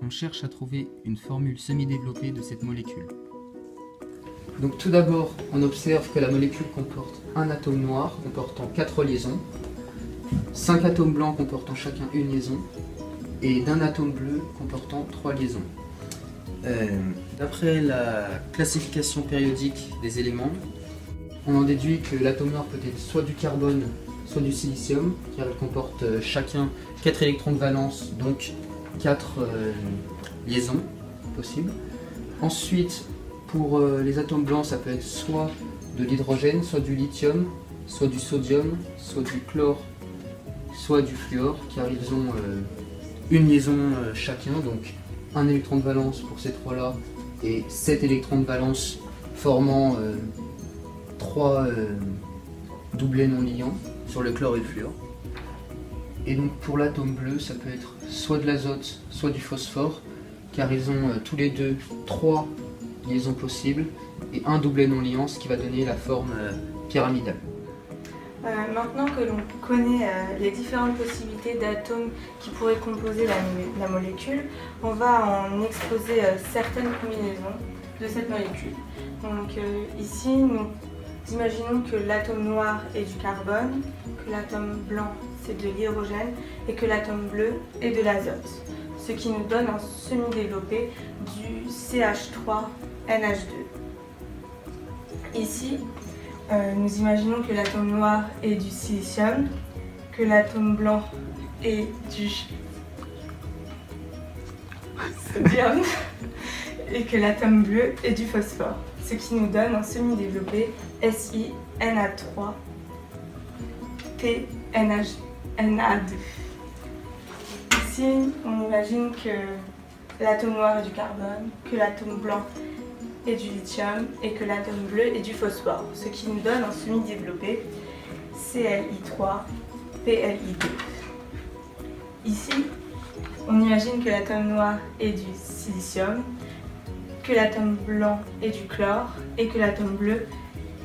on cherche à trouver une formule semi-développée de cette molécule. Donc tout d'abord, on observe que la molécule comporte un atome noir comportant 4 liaisons, 5 atomes blancs comportant chacun une liaison, et d'un atome bleu comportant 3 liaisons. D'après la classification périodique des éléments, on en déduit que l'atome noir peut être soit du carbone, soit du silicium, car il comporte chacun 4 électrons de valence, donc 4 liaisons possibles. Ensuite, pour les atomes blancs, ça peut être soit de l'hydrogène, soit du lithium, soit du sodium, soit du chlore, soit du fluor, car ils ont une liaison chacun, donc un électron de valence pour ces trois-là et 7 électrons de valence formant 3 doublets non liants sur le chlore et le fluor. Et donc pour l'atome bleu, ça peut être soit de l'azote, soit du phosphore, car ils ont tous les deux 3 liaisons possibles et un doublet non liant, ce qui va donner la forme pyramidale. Maintenant que l'on connaît les différentes possibilités d'atomes qui pourraient composer la molécule, on va en exposer certaines combinaisons de cette molécule. Donc ici, nous imaginons que l'atome noir est du carbone, que l'atome blanc c'est de l'hydrogène et que l'atome bleu est de l'azote, ce qui nous donne un semi-développé du CH3NH2. Ici, nous imaginons que l'atome noir est du silicium, que l'atome blanc est du sodium et que l'atome bleu est du phosphore, ce qui nous donne un semi-développé SiNa3PNH2. Ici, on imagine que l'atome noir est du carbone, que l'atome blanc et du lithium et que l'atome bleu est du phosphore, ce qui nous donne un semi-développé ClI3PLI2. Ici, on imagine que l'atome noir est du silicium, que l'atome blanc est du chlore et que l'atome bleu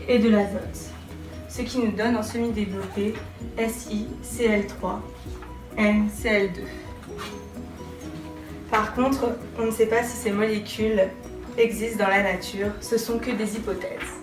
est de l'azote, ce qui nous donne un semi-développé SiCl3NCl2. Par contre, on ne sait pas si ces molécules existent dans la nature, ce sont que des hypothèses.